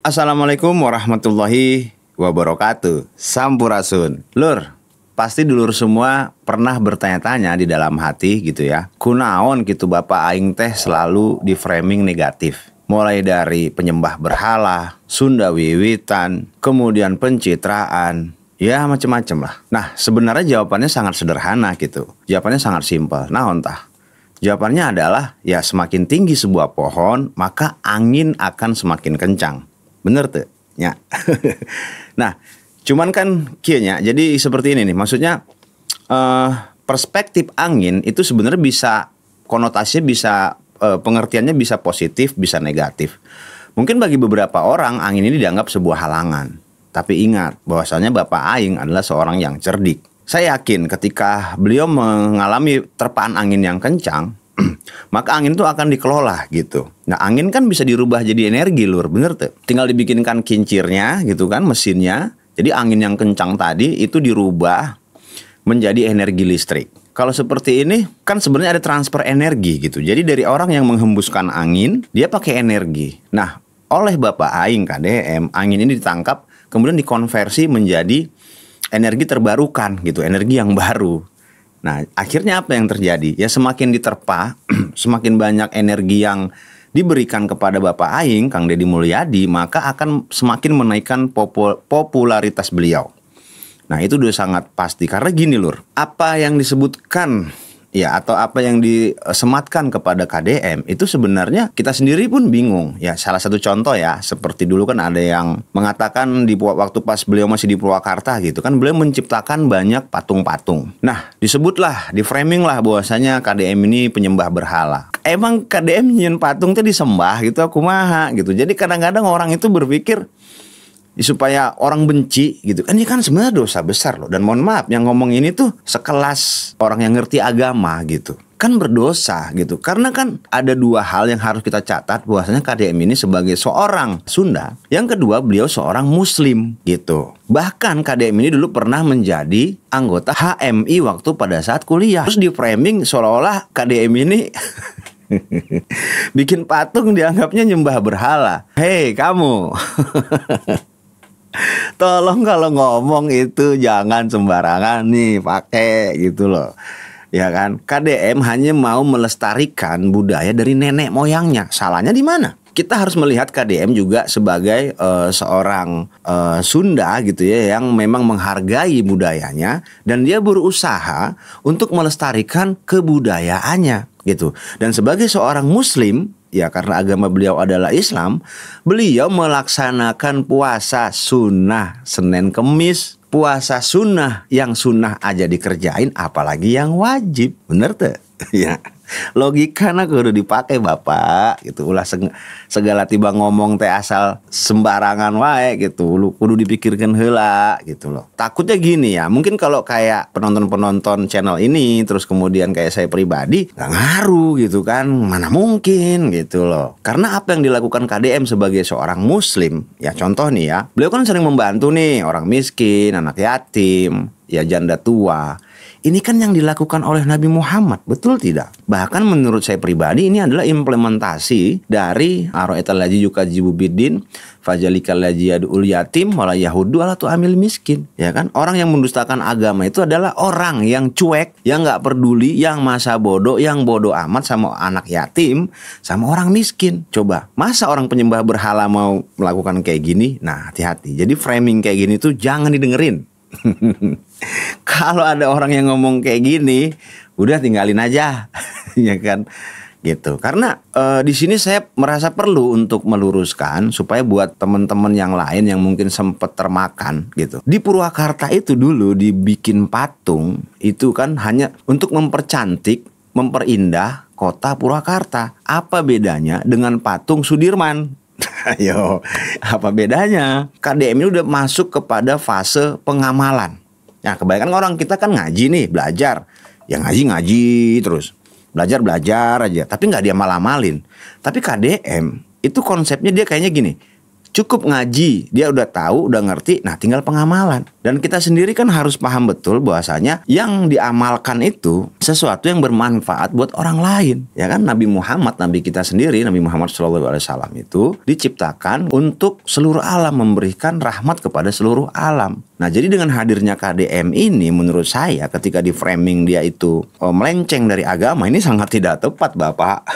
Assalamualaikum warahmatullahi wabarakatuh. Sampurasun. Lur, pasti dulur semua pernah bertanya-tanya di dalam hati gitu ya. Kunaon gitu Bapak aing teh selalu di framing negatif. Mulai dari penyembah berhala, Sunda wiwitan, kemudian pencitraan, ya macem-macem lah. Nah sebenarnya jawabannya sangat sederhana gitu. Jawabannya sangat simpel. Nah entah. Jawabannya adalah ya semakin tinggi sebuah pohon maka angin akan semakin kencang. Bener tuh? Ya. Nah, cuman kan kieunya. Jadi seperti ini nih. Maksudnya perspektif angin itu sebenarnya bisa konotasinya bisa pengertiannya bisa positif, bisa negatif. Mungkin bagi beberapa orang angin ini dianggap sebuah halangan. Tapi ingat bahwasanya Bapak Aing adalah seorang yang cerdik. Saya yakin ketika beliau mengalami terpaan angin yang kencang, maka angin itu akan dikelola gitu. Nah angin kan bisa dirubah jadi energi lur, bener tuh. Tinggal dibikinkan kincirnya gitu kan, mesinnya. Jadi angin yang kencang tadi itu dirubah menjadi energi listrik. Kalau seperti ini kan sebenarnya ada transfer energi gitu. Jadi dari orang yang menghembuskan angin, dia pakai energi. Nah oleh Bapak Aing KDM, angin ini ditangkap kemudian dikonversi menjadi energi terbarukan gitu, energi yang baru. Nah akhirnya apa yang terjadi? Ya semakin diterpa, semakin banyak energi yang diberikan kepada Bapak Aing, Kang Deddy Mulyadi, maka akan semakin menaikkan popularitas beliau. Nah itu udah sangat pasti. Karena gini lur, apa yang disebutkan ya atau apa yang disematkan kepada KDM itu sebenarnya kita sendiri pun bingung. Ya salah satu contoh ya, seperti dulu kan ada yang mengatakan di waktu pas beliau masih di Purwakarta gitu kan, beliau menciptakan banyak patung-patung. Nah disebutlah, di framing lah bahwasanya KDM ini penyembah berhala. Emang KDM nyiin patung tuh disembah gitu, kumaha gitu. Jadi kadang-kadang orang itu berpikir supaya orang benci gitu. Ini kan sebenarnya dosa besar loh. Dan mohon maaf yang ngomong ini tuh sekelas orang yang ngerti agama gitu. Kan berdosa gitu. Karena kan ada dua hal yang harus kita catat, bahwasanya KDM ini sebagai seorang Sunda, yang kedua beliau seorang Muslim gitu. Bahkan KDM ini dulu pernah menjadi anggota HMI waktu pada saat kuliah. Terus di framing seolah-olah KDM ini bikin patung dianggapnya nyembah berhala. Hei kamu. Tolong kalau ngomong itu jangan sembarangan nih pakai gitu loh. Ya kan? KDM hanya mau melestarikan budaya dari nenek moyangnya. Salahnya di mana? Kita harus melihat KDM juga sebagai seorang Sunda gitu ya, yang memang menghargai budayanya dan dia berusaha untuk melestarikan kebudayaannya gitu. Dan sebagai seorang Muslim, ya karena agama beliau adalah Islam, beliau melaksanakan puasa sunnah Senin Kemis. Puasa sunnah, yang sunnah aja dikerjain apalagi yang wajib. Bener tuh? Ya. Logika nak kudu dipakai Bapak gitu. Ulah segala tiba ngomong teh asal sembarangan wae gitu. Lu kudu dipikirkan heula gitu loh. Takutnya gini ya, mungkin kalau kayak penonton-penonton channel ini terus kemudian kayak saya pribadi nggak ngaruh gitu kan. Mana mungkin gitu loh. Karena apa yang dilakukan KDM sebagai seorang Muslim, ya contoh nih ya, beliau kan sering membantu nih orang miskin, anak yatim, ya janda tua. Ini kan yang dilakukan oleh Nabi Muhammad, betul tidak? Bahkan menurut saya pribadi ini adalah implementasi dari Aro'aital ladzi yukadzibu biddin fajalikal ladzi yad'ul yatim wala yahudu ala tu'amil miskin. Ya kan? Orang yang mendustakan agama itu adalah orang yang cuek, yang nggak peduli, yang masa bodoh, yang bodoh amat sama anak yatim, sama orang miskin. Coba, masa orang penyembah berhala mau melakukan kayak gini? Nah, hati-hati. Jadi framing kayak gini tuh jangan didengerin. Kalau ada orang yang ngomong kayak gini, udah tinggalin aja, ya kan, gitu. Karena di sini saya merasa perlu untuk meluruskan supaya buat teman-teman yang lain yang mungkin sempat termakan, gitu. Di Purwakarta itu dulu dibikin patung itu kan hanya untuk mempercantik, memperindah kota Purwakarta. Apa bedanya dengan patung Sudirman? Ayo, apa bedanya? KDM ini udah masuk kepada fase pengamalan. Nah, kebanyakan orang kita kan ngaji nih, belajar. Ya ngaji terus. Belajar aja, tapi nggak dia malah-malin. Tapi KDM itu konsepnya dia kayaknya gini. Cukup ngaji, dia udah tahu, udah ngerti, nah tinggal pengamalan. Dan kita sendiri kan harus paham betul bahwasanya yang diamalkan itu sesuatu yang bermanfaat buat orang lain. Ya kan, Nabi Muhammad, Nabi kita sendiri, Nabi Muhammad SAW itu diciptakan untuk seluruh alam, memberikan rahmat kepada seluruh alam. Nah, jadi dengan hadirnya KDM ini menurut saya ketika di framing dia itu melenceng dari agama, ini sangat tidak tepat, Bapak.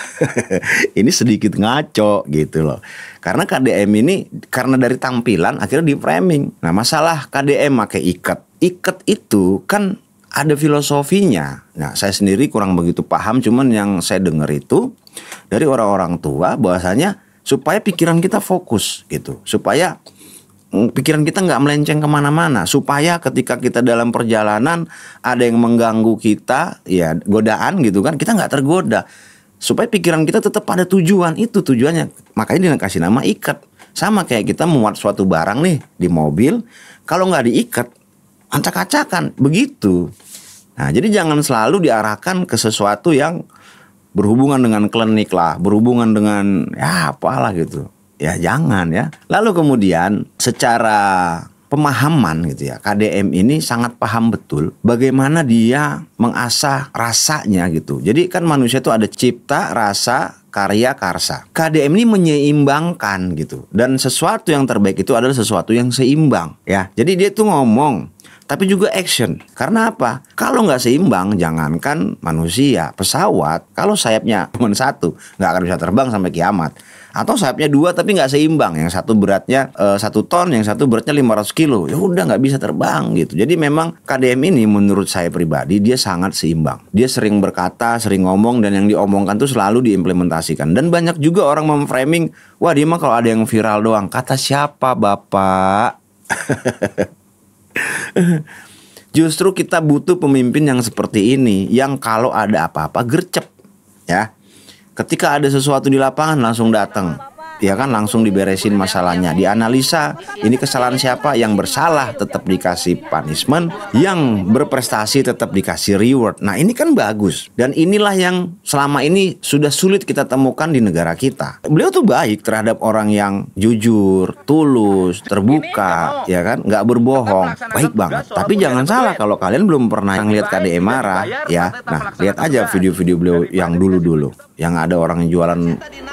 Ini sedikit ngaco gitu loh. Karena KDM ini karena dari tampilan akhirnya di framing. Nah, masalah KDM pakai ikat. Ikat itu kan ada filosofinya. Nah, saya sendiri kurang begitu paham, cuman yang saya dengar itu dari orang-orang tua bahwasanya supaya pikiran kita fokus gitu. Supaya pikiran kita nggak melenceng kemana-mana, supaya ketika kita dalam perjalanan ada yang mengganggu kita, ya godaan gitu kan, kita nggak tergoda, supaya pikiran kita tetap pada tujuan. Itu tujuannya, makanya dikasih nama ikat. Sama kayak kita muat suatu barang nih di mobil, kalau nggak diikat acak-acakan begitu. Nah, jadi jangan selalu diarahkan ke sesuatu yang berhubungan dengan klinik lah, berhubungan dengan ya apalah gitu. Ya jangan ya. Lalu kemudian secara pemahaman gitu ya, KDM ini sangat paham betul bagaimana dia mengasah rasanya gitu. Jadi kan manusia itu ada cipta, rasa, karya, karsa. KDM ini menyeimbangkan gitu. Dan sesuatu yang terbaik itu adalah sesuatu yang seimbang ya. Jadi dia tuh ngomong tapi juga action. Karena apa? Kalau nggak seimbang, jangankan manusia, pesawat, kalau sayapnya cuma satu, nggak akan bisa terbang sampai kiamat. Atau sayapnya dua tapi nggak seimbang, yang satu beratnya 1 ton, yang satu beratnya 500 kilo, ya udah nggak bisa terbang gitu. Jadi memang KDM ini menurut saya pribadi dia sangat seimbang. Dia sering berkata, sering ngomong, dan yang diomongkan tuh selalu diimplementasikan. Dan banyak juga orang memframing, wah dia mah kalau ada yang viral doang. Kata siapa Bapak? Justru kita butuh pemimpin yang seperti ini, yang kalau ada apa-apa gercep ya. Ketika ada sesuatu di lapangan langsung datang, ya kan, langsung diberesin masalahnya, dianalisa ini kesalahan siapa, yang bersalah tetap dikasih punishment, yang berprestasi tetap dikasih reward. Nah ini kan bagus, dan inilah yang selama ini sudah sulit kita temukan di negara kita. Beliau tuh baik terhadap orang yang jujur, tulus, terbuka, ya kan, nggak berbohong, baik banget. Tapi jangan salah, kalau kalian belum pernah ngeliat KDM marah ya, nah lihat aja video-video beliau yang dulu-dulu, yang ada orang yang jualan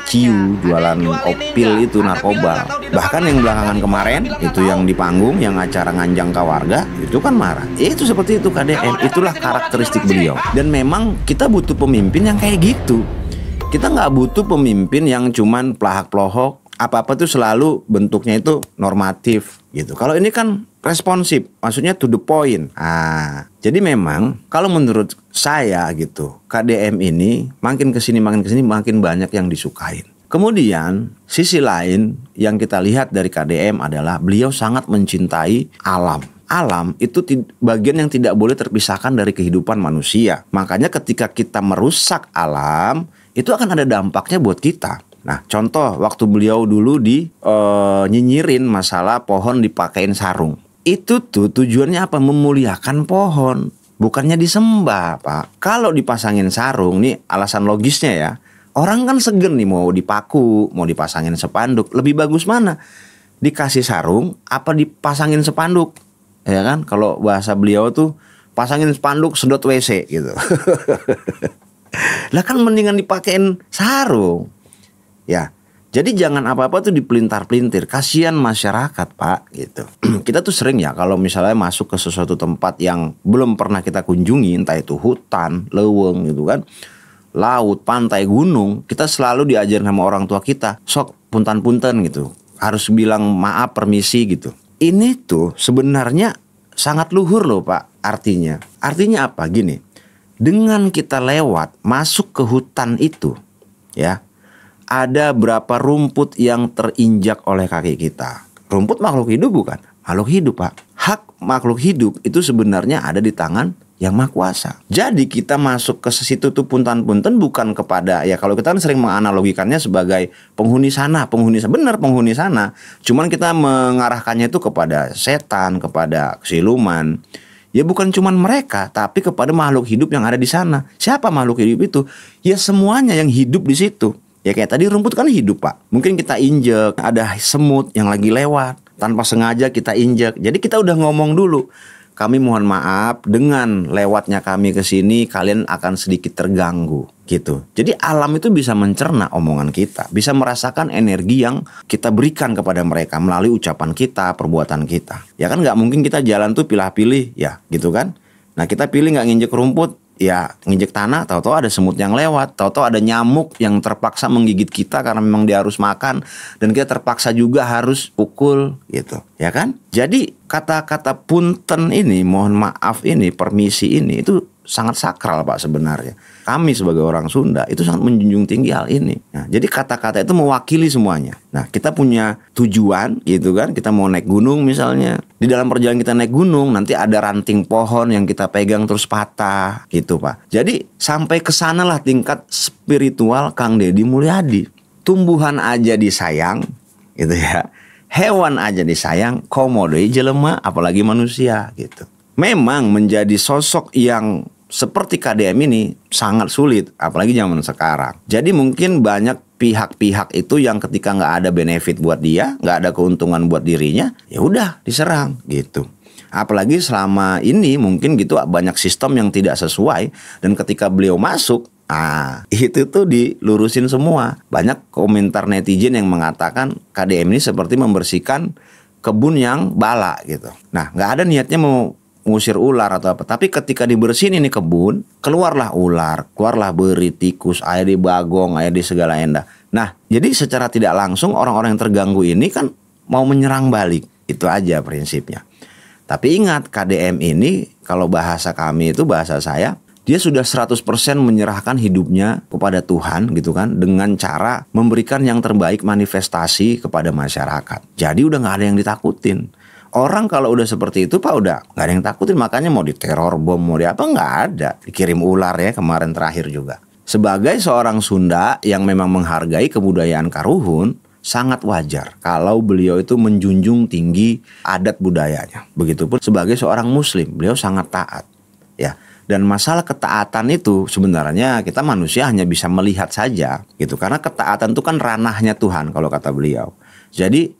ciu, jualan opil itu, narkoba. Bahkan yang belakangan kemarin itu yang di panggung, yang acara nganjang ke warga, itu kan marah. Itu seperti itu KDM, itulah karakteristik beliau. Dan memang kita butuh pemimpin yang kayak gitu. Kita nggak butuh pemimpin yang cuman pelahak-pelohok, apa-apa tuh selalu bentuknya itu normatif gitu. Kalau ini kan responsif, maksudnya to the point. Jadi memang kalau menurut saya gitu, KDM ini makin kesini makin banyak yang disukain. Kemudian sisi lain yang kita lihat dari KDM adalah beliau sangat mencintai alam. Alam itu bagian yang tidak boleh terpisahkan dari kehidupan manusia. Makanya ketika kita merusak alam, itu akan ada dampaknya buat kita. Nah, contoh waktu beliau dulu nyinyirin masalah pohon dipakein sarung. Itu tuh tujuannya apa? Memuliakan pohon, bukannya disembah, Pak. Kalau dipasangin sarung, nih alasan logisnya ya. Orang kan segen nih mau dipaku, mau dipasangin spanduk. Lebih bagus mana? Dikasih sarung apa dipasangin spanduk? Ya kan? Kalau bahasa beliau tuh pasangin spanduk sedot WC gitu. Lah kan mendingan dipakein sarung. Ya. Jadi jangan apa-apa tuh dipelintar-pelintir, kasihan masyarakat, Pak, gitu. Kita tuh sering ya kalau misalnya masuk ke sesuatu tempat yang belum pernah kita kunjungi, entah itu hutan, leuweung gitu kan, laut, pantai, gunung, kita selalu diajarin sama orang tua kita, sok punten-punten gitu, harus bilang maaf, permisi gitu. Ini tuh sebenarnya sangat luhur loh, Pak, artinya. Artinya apa? Gini, dengan kita lewat masuk ke hutan itu, ya, ada berapa rumput yang terinjak oleh kaki kita. Rumput makhluk hidup bukan? Makhluk hidup, Pak. Hak makhluk hidup itu sebenarnya ada di tangan Yang Maha Kuasa. Jadi kita masuk ke situ tuh punten-punten bukan kepada, ya kalau kita kan sering menganalogikannya sebagai penghuni sana. Benar penghuni sana. Cuman kita mengarahkannya itu kepada setan, kepada siluman. Ya bukan cuman mereka, tapi kepada makhluk hidup yang ada di sana. Siapa makhluk hidup itu? Ya semuanya yang hidup di situ. Ya kayak tadi rumput kan hidup Pak. Mungkin kita injek, ada semut yang lagi lewat, tanpa sengaja kita injek. Jadi kita udah ngomong dulu, kami mohon maaf dengan lewatnya kami ke sini kalian akan sedikit terganggu gitu. Jadi alam itu bisa mencerna omongan kita, bisa merasakan energi yang kita berikan kepada mereka melalui ucapan kita, perbuatan kita. Ya kan nggak mungkin kita jalan tuh pilih-pilih ya gitu kan. Nah kita pilih nggak nginjek rumput, ya nginjek tanah, tahu-tahu ada semut yang lewat, tahu-tahu ada nyamuk yang terpaksa menggigit kita karena memang dia harus makan dan kita terpaksa juga harus pukul gitu, ya kan? Jadi kata-kata punten ini, mohon maaf ini, permisi ini itu sangat sakral Pak sebenarnya. Kami sebagai orang Sunda itu sangat menjunjung tinggi hal ini. Nah, jadi kata-kata itu mewakili semuanya. Nah, kita punya tujuan gitu kan, kita mau naik gunung misalnya. Di dalam perjalanan kita naik gunung nanti ada ranting pohon yang kita pegang terus patah gitu Pak. Jadi sampai ke sanalah tingkat spiritual Kang Deddy Mulyadi. Tumbuhan aja disayang gitu ya. Hewan aja disayang, komodo jelema apalagi manusia gitu. Memang menjadi sosok yang seperti KDM ini sangat sulit, apalagi zaman sekarang. Jadi mungkin banyak pihak-pihak itu yang ketika nggak ada benefit buat dia, nggak ada keuntungan buat dirinya, ya udah diserang gitu. Apalagi selama ini mungkin gitu banyak sistem yang tidak sesuai dan ketika beliau masuk, itu tuh dilurusin semua. Banyak komentar netizen yang mengatakan KDM ini seperti membersihkan kebun yang bala gitu. Nah, nggak ada niatnya mau ngusir ular atau apa, tapi ketika dibersihin ini kebun, keluarlah ular, keluarlah beri, tikus, aya di bagong, aya di segala endah. Nah, jadi secara tidak langsung orang-orang yang terganggu ini kan mau menyerang balik. Itu aja prinsipnya. Tapi ingat, KDM ini kalau bahasa kami itu, bahasa saya, dia sudah 100% menyerahkan hidupnya kepada Tuhan gitu kan, dengan cara memberikan yang terbaik manifestasi kepada masyarakat. Jadi udah gak ada yang ditakutin. Orang kalau udah seperti itu Pak udah gak ada yang takutin. Makanya mau diteror bom, mau di apa, gak ada. Dikirim ular ya kemarin terakhir juga. Sebagai seorang Sunda yang memang menghargai kebudayaan Karuhun, sangat wajar kalau beliau itu menjunjung tinggi adat budayanya. Begitupun sebagai seorang Muslim, beliau sangat taat ya. Dan masalah ketaatan itu sebenarnya kita manusia hanya bisa melihat saja gitu. Karena ketaatan itu kan ranahnya Tuhan kalau kata beliau. Jadi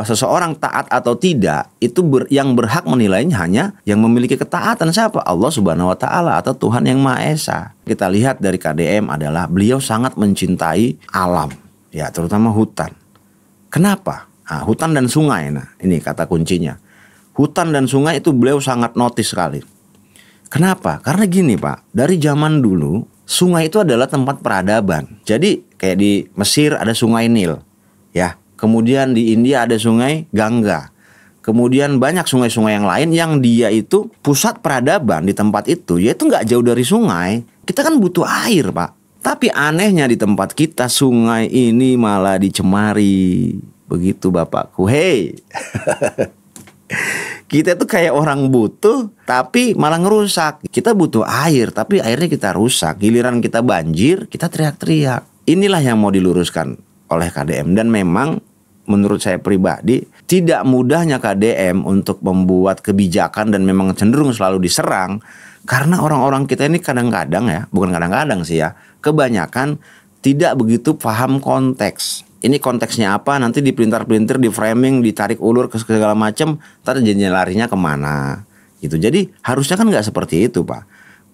seseorang taat atau tidak itu yang berhak menilainya hanya yang memiliki ketaatan siapa? Allah Subhanahu wa Ta'ala atau Tuhan yang Maha Esa. Kita lihat dari KDM adalah beliau sangat mencintai alam, ya terutama hutan. Kenapa? Hutan dan sungai. Nah, ini kata kuncinya. Hutan dan sungai itu beliau sangat notice sekali. Kenapa? Karena gini Pak, dari zaman dulu sungai itu adalah tempat peradaban. Jadi kayak di Mesir ada sungai Nil, ya. Kemudian di India ada sungai Gangga. Kemudian banyak sungai-sungai yang lain yang dia itu pusat peradaban di tempat itu. Yaitu gak jauh dari sungai. Kita kan butuh air Pak. Tapi anehnya di tempat kita sungai ini malah dicemari. Begitu Bapakku. Hei. Kita tuh kayak orang butuh tapi malah ngerusak. Kita butuh air tapi airnya kita rusak. Giliran kita banjir kita teriak-teriak. Inilah yang mau diluruskan oleh KDM. Dan memang menurut saya pribadi tidak mudahnya KDM untuk membuat kebijakan dan memang cenderung selalu diserang. Karena orang-orang kita ini kadang-kadang ya, bukan kadang-kadang sih ya, kebanyakan tidak begitu paham konteks. Ini konteksnya apa, nanti dipelintir-pelintir, di framing, ditarik ulur ke segala macam, ntar jadi larinya kemana gitu. Jadi harusnya kan nggak seperti itu Pak.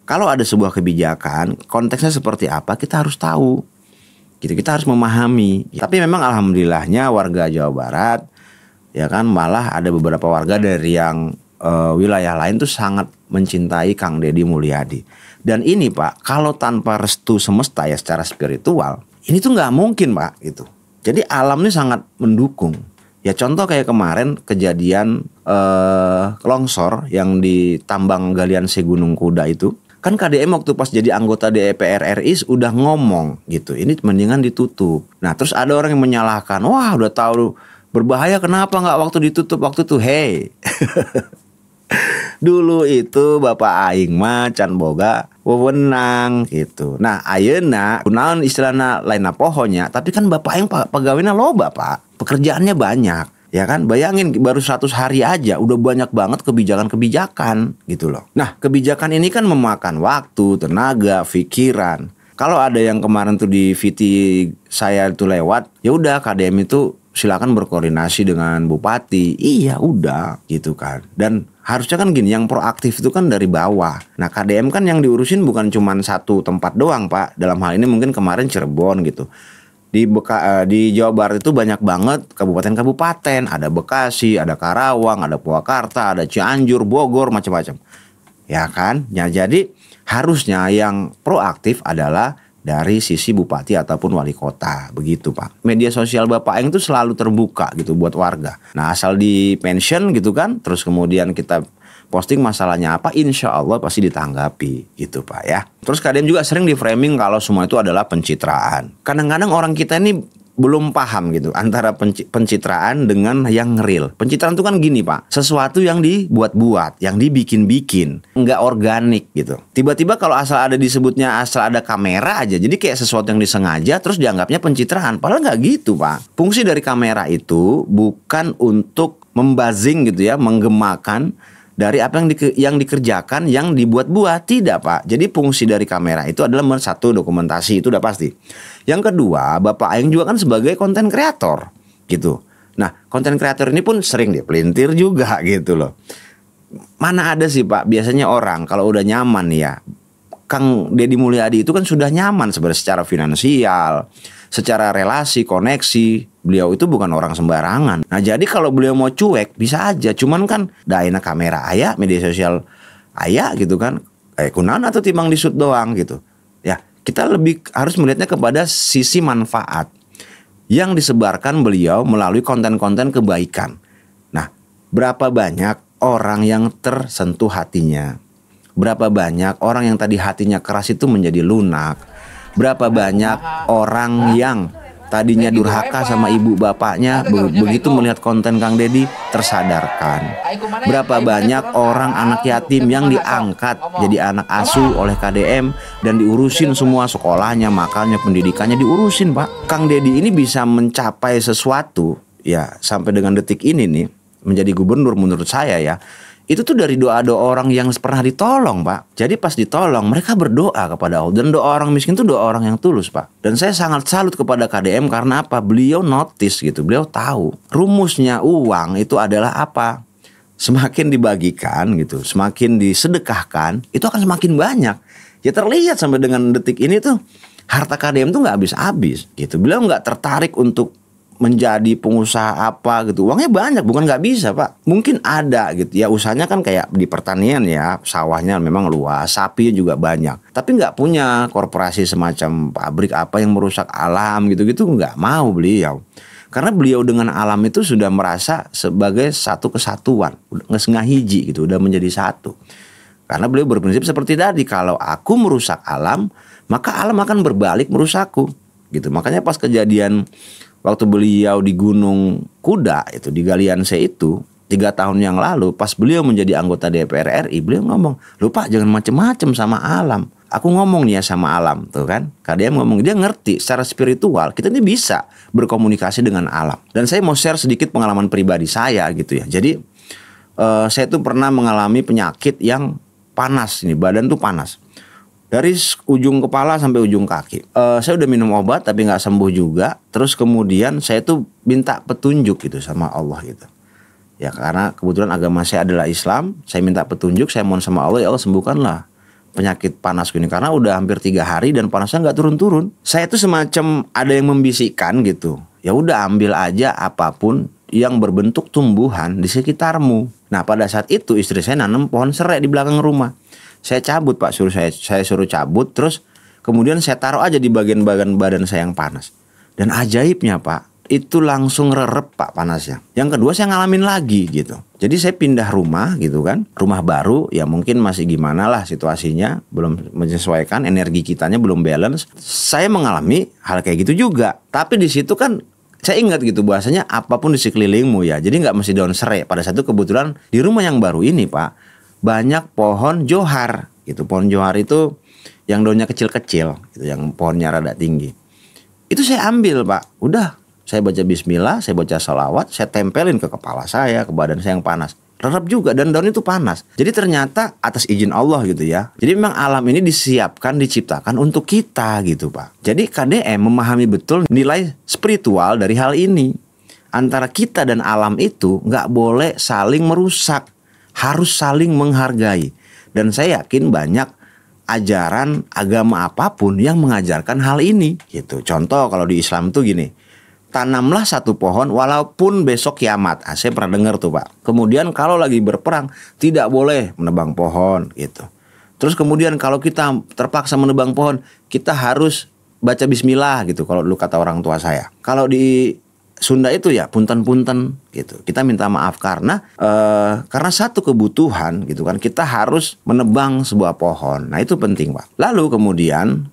Kalau ada sebuah kebijakan, konteksnya seperti apa, kita harus tahu gitu, kita harus memahami. Tapi memang alhamdulillahnya warga Jawa Barat ya kan, malah ada beberapa warga dari yang wilayah lain tuh sangat mencintai Kang Deddy Mulyadi. Dan ini Pak, kalau tanpa restu semesta ya secara spiritual, ini tuh nggak mungkin Pak gitu. Jadi alam ini sangat mendukung. Ya contoh kayak kemarin kejadian longsor yang di tambang galian C Gunung Kuda itu. Kan KDM waktu pas jadi anggota DPR RI udah ngomong gitu, ini mendingan ditutup. Nah terus ada orang yang menyalahkan, wah udah tahu berbahaya kenapa nggak waktu ditutup waktu itu. Hei, dulu itu Bapak Aing mah can boga wewenang gitu. Nah ayeuna kunaon istilahna lainna pohonya, tapi kan Bapak Aing pegawainya loba Pak, pekerjaannya banyak. Ya kan, bayangin baru 100 hari aja udah banyak banget kebijakan-kebijakan gitu loh. Nah kebijakan ini kan memakan waktu, tenaga, pikiran. Kalau ada yang kemarin tuh di VT saya itu lewat, ya udah KDM itu silakan berkoordinasi dengan bupati. Iya udah gitu kan. Dan harusnya kan gini, yang proaktif itu kan dari bawah. Nah KDM kan yang diurusin bukan cuma satu tempat doang Pak. Dalam hal ini mungkin kemarin Cirebon gitu. Di Jawa Barat itu banyak banget kabupaten-kabupaten. Ada Bekasi, ada Karawang, ada Purwakarta, ada Cianjur, Bogor, macam-macam. Ya kan? Ya jadi harusnya yang proaktif adalah dari sisi bupati ataupun wali kota, begitu Pak. Media sosial Bapak Eng itu selalu terbuka gitu buat warga. Nah asal di pension gitu kan, terus kemudian kita posting masalahnya apa, insya Allah pasti ditanggapi gitu Pak ya. Terus KDM juga sering di framing kalau semua itu adalah pencitraan. Kadang-kadang orang kita ini belum paham gitu antara pencitraan dengan yang real. Pencitraan itu kan gini Pak, sesuatu yang dibuat-buat, yang dibikin-bikin, nggak organik gitu. Tiba-tiba kalau asal ada disebutnya asal ada kamera aja, jadi kayak sesuatu yang disengaja terus dianggapnya pencitraan. Padahal nggak gitu Pak. Fungsi dari kamera itu bukan untuk membazing gitu ya, menggemakan dari apa yang dikerjakan, yang dibuat-buat, tidak Pak. Jadi fungsi dari kamera itu adalah satu, dokumentasi, itu udah pasti. Yang kedua, Bapak Aeng juga kan sebagai konten kreator gitu. Nah konten kreator ini pun sering dipelintir juga gitu loh. Mana ada sih Pak, biasanya orang kalau udah nyaman ya, Kang Deddy Mulyadi itu kan sudah nyaman sebenarnya secara finansial, secara relasi, koneksi. Beliau itu bukan orang sembarangan. Nah jadi kalau beliau mau cuek bisa aja. Cuman kan daina kamera ayah, media sosial ayah gitu kan. Kunaon atau timbang disut doang gitu. Ya kita lebih harus melihatnya kepada sisi manfaat yang disebarkan beliau melalui konten-konten kebaikan. Nah berapa banyak orang yang tersentuh hatinya. Berapa banyak orang yang tadi hatinya keras itu menjadi lunak. Berapa banyak orang yang tadinya durhaka sama ibu bapaknya, begitu melihat konten Kang Deddy tersadarkan. Berapa banyak orang anak yatim yang diangkat jadi anak asuh oleh KDM dan diurusin semua sekolahnya, makannya, pendidikannya diurusin Pak. Kang Deddy ini bisa mencapai sesuatu ya sampai dengan detik ini nih menjadi gubernur menurut saya ya. Itu tuh dari doa-doa orang yang pernah ditolong Pak. Jadi pas ditolong mereka berdoa kepada Allah. Dan doa orang miskin itu doa orang yang tulus Pak. Dan saya sangat salut kepada KDM karena apa? Beliau notice gitu, beliau tahu rumusnya uang itu adalah apa. Semakin dibagikan gitu, semakin disedekahkan, itu akan semakin banyak. Ya terlihat sampai dengan detik ini tuh harta KDM tuh gak habis-habis gitu. Beliau gak tertarik untuk menjadi pengusaha apa gitu. Uangnya banyak, bukan nggak bisa Pak. Mungkin ada gitu ya, usahanya kan kayak di pertanian ya, sawahnya memang luas, sapi juga banyak. Tapi nggak punya korporasi semacam pabrik apa yang merusak alam gitu-gitu, nggak mau beliau. Karena beliau dengan alam itu sudah merasa sebagai satu kesatuan, nggak hiji gitu, udah menjadi satu. Karena beliau berprinsip seperti tadi, kalau aku merusak alam, maka alam akan berbalik merusakku gitu. Makanya pas kejadian waktu beliau di Gunung Kuda itu di Galianse itu 3 tahun yang lalu, pas beliau menjadi anggota DPR RI, beliau ngomong, "Lu Pak jangan macem-macem sama alam. Aku ngomong nih ya sama alam." Tuh kan, KDM ngomong, dia ngerti secara spiritual kita ini bisa berkomunikasi dengan alam. Dan saya mau share sedikit pengalaman pribadi saya gitu ya. Jadi saya tuh pernah mengalami penyakit yang panas, ini badan tuh panas. Dari ujung kepala sampai ujung kaki. Saya udah minum obat tapi nggak sembuh juga. Terus kemudian saya tuh minta petunjuk gitu sama Allah gitu. Ya karena kebetulan agama saya adalah Islam. Saya minta petunjuk, saya mohon sama Allah, ya Allah sembuhkanlah penyakit panasku ini. Karena udah hampir 3 hari dan panasnya nggak turun-turun. Saya tuh semacam ada yang membisikkan gitu. Ya udah ambil aja apapun yang berbentuk tumbuhan di sekitarmu. Nah pada saat itu istri saya nanam pohon serai di belakang rumah. Saya cabut Pak, saya suruh cabut, terus kemudian saya taruh aja di bagian-bagian badan saya yang panas. Dan ajaibnya Pak, itu langsung rerep Pak panasnya. Yang kedua saya ngalamin lagi gitu. Jadi saya pindah rumah gitu kan, rumah baru ya mungkin masih gimana lah situasinya, belum menyesuaikan, energi kitanya belum balance. Saya mengalami hal kayak gitu juga. Tapi di situ kan saya ingat gitu bahasanya apapun di sekelilingmu ya. Jadi nggak mesti daun serai. Pada saat itu kebetulan di rumah yang baru ini Pak, banyak pohon johar gitu. Pohon johar itu yang daunnya kecil-kecil gitu, yang pohonnya rada tinggi. Itu saya ambil Pak. Udah, saya baca bismillah, saya baca salawat, saya tempelin ke kepala saya, ke badan saya yang panas. Rerep juga, dan daun itu panas. Jadi ternyata atas izin Allah gitu ya. Jadi memang alam ini disiapkan, diciptakan untuk kita gitu Pak. Jadi KDM memahami betul nilai spiritual dari hal ini. Antara kita dan alam itu nggak boleh saling merusak, harus saling menghargai. Dan saya yakin banyak ajaran agama apapun yang mengajarkan hal ini gitu. Contoh kalau di Islam tuh gini, tanamlah satu pohon walaupun besok kiamat. Saya pernah dengar tuh Pak. Kemudian kalau lagi berperang tidak boleh menebang pohon gitu. Terus kemudian kalau kita terpaksa menebang pohon, kita harus baca bismillah gitu. Kalau dulu kata orang tua saya. Kalau di Sunda itu ya punten-punten gitu. Kita minta maaf karena satu kebutuhan gitu kan. Kita harus menebang sebuah pohon. Nah itu penting Pak. Lalu kemudian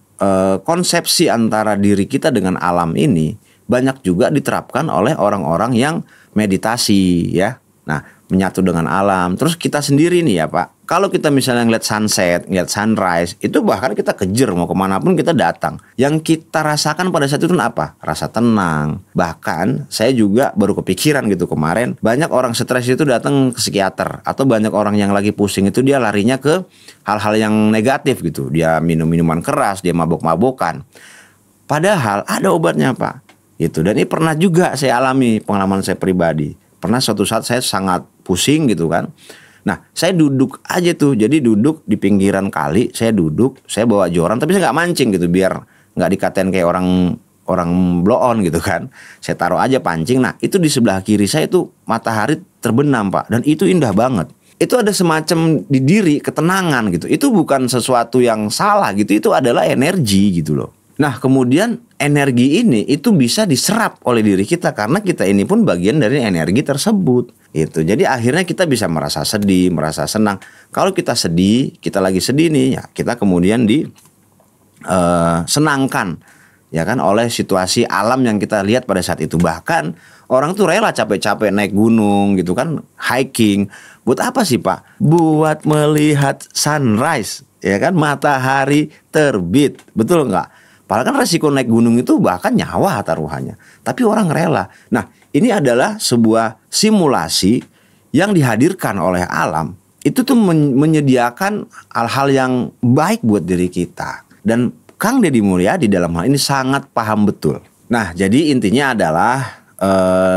konsepsi antara diri kita dengan alam ini banyak juga diterapkan oleh orang-orang yang meditasi ya. Nah, menyatu dengan alam. Terus kita sendiri nih ya Pak, kalau kita misalnya ngeliat sunset, ngeliat sunrise, itu bahkan kita kejar mau kemanapun kita datang. Yang kita rasakan pada saat itu apa? Rasa tenang. Bahkan saya juga baru kepikiran gitu kemarin, banyak orang stres itu datang ke psikiater. Atau banyak orang yang lagi pusing itu dia larinya ke hal-hal yang negatif gitu. Dia minum minuman keras, dia mabok-mabokan. Padahal ada obatnya Pak gitu. Dan ini pernah juga saya alami, pengalaman saya pribadi. Pernah suatu saat saya sangat pusing gitu kan. Nah saya duduk aja tuh. Jadi duduk di pinggiran kali. Saya duduk, saya bawa joran, tapi saya gak mancing gitu, biar gak dikatain kayak orang blow on gitu kan. Saya taruh aja pancing. Nah itu di sebelah kiri saya itu matahari terbenam Pak. Dan itu indah banget. Itu ada semacam di diri ketenangan gitu. Itu bukan sesuatu yang salah gitu. Itu adalah energi gitu loh. Nah kemudian energi ini itu bisa diserap oleh diri kita karena kita ini pun bagian dari energi tersebut. Itu. Jadi akhirnya kita bisa merasa sedih, merasa senang. Kalau kita sedih, kita lagi sedih nih, ya kita kemudian senangkan ya kan oleh situasi alam yang kita lihat pada saat itu. Bahkan orang tuh rela capek-capek naik gunung gitu kan, hiking. Buat apa sih Pak? Buat melihat sunrise, ya kan, matahari terbit. Betul nggak? Padahal kan resiko naik gunung itu bahkan nyawa taruhannya. Tapi orang rela. Nah ini adalah sebuah simulasi yang dihadirkan oleh alam. Itu tuh menyediakan hal-hal yang baik buat diri kita. Dan Kang Deddy Mulyadi dalam hal ini sangat paham betul. Nah jadi intinya adalah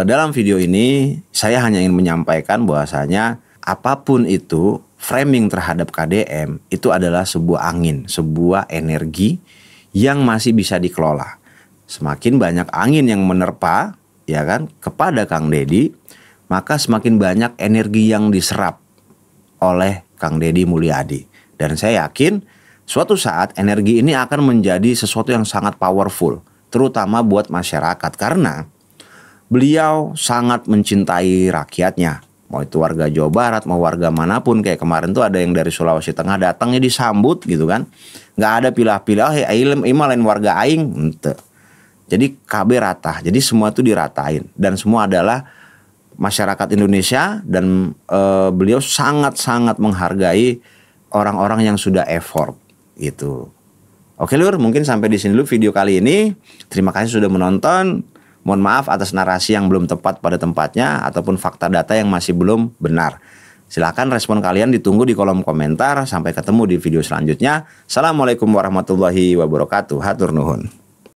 dalam video ini saya hanya ingin menyampaikan bahwasanya apapun itu, framing terhadap KDM itu adalah sebuah angin, sebuah energi yang masih bisa dikelola. Semakin banyak angin yang menerpa ya kan kepada Kang Deddy, maka semakin banyak energi yang diserap oleh Kang Deddy Mulyadi. Dan saya yakin suatu saat energi ini akan menjadi sesuatu yang sangat powerful, terutama buat masyarakat karena beliau sangat mencintai rakyatnya. Mau itu warga Jawa Barat, mau warga manapun. Kayak kemarin tuh ada yang dari Sulawesi Tengah datangnya disambut gitu kan. Gak ada pilah-pilah, lain warga aing. Ente. Jadi KB rata, jadi semua itu diratain. Dan semua adalah masyarakat Indonesia. Dan beliau sangat-sangat menghargai orang-orang yang sudah effort gitu. Oke Lur, mungkin sampai di sini dulu video kali ini. Terima kasih sudah menonton. Mohon maaf atas narasi yang belum tepat pada tempatnya ataupun fakta data yang masih belum benar. Silakan respon kalian ditunggu di kolom komentar. Sampai ketemu di video selanjutnya. Assalamualaikum warahmatullahi wabarakatuh. Hatur nuhun.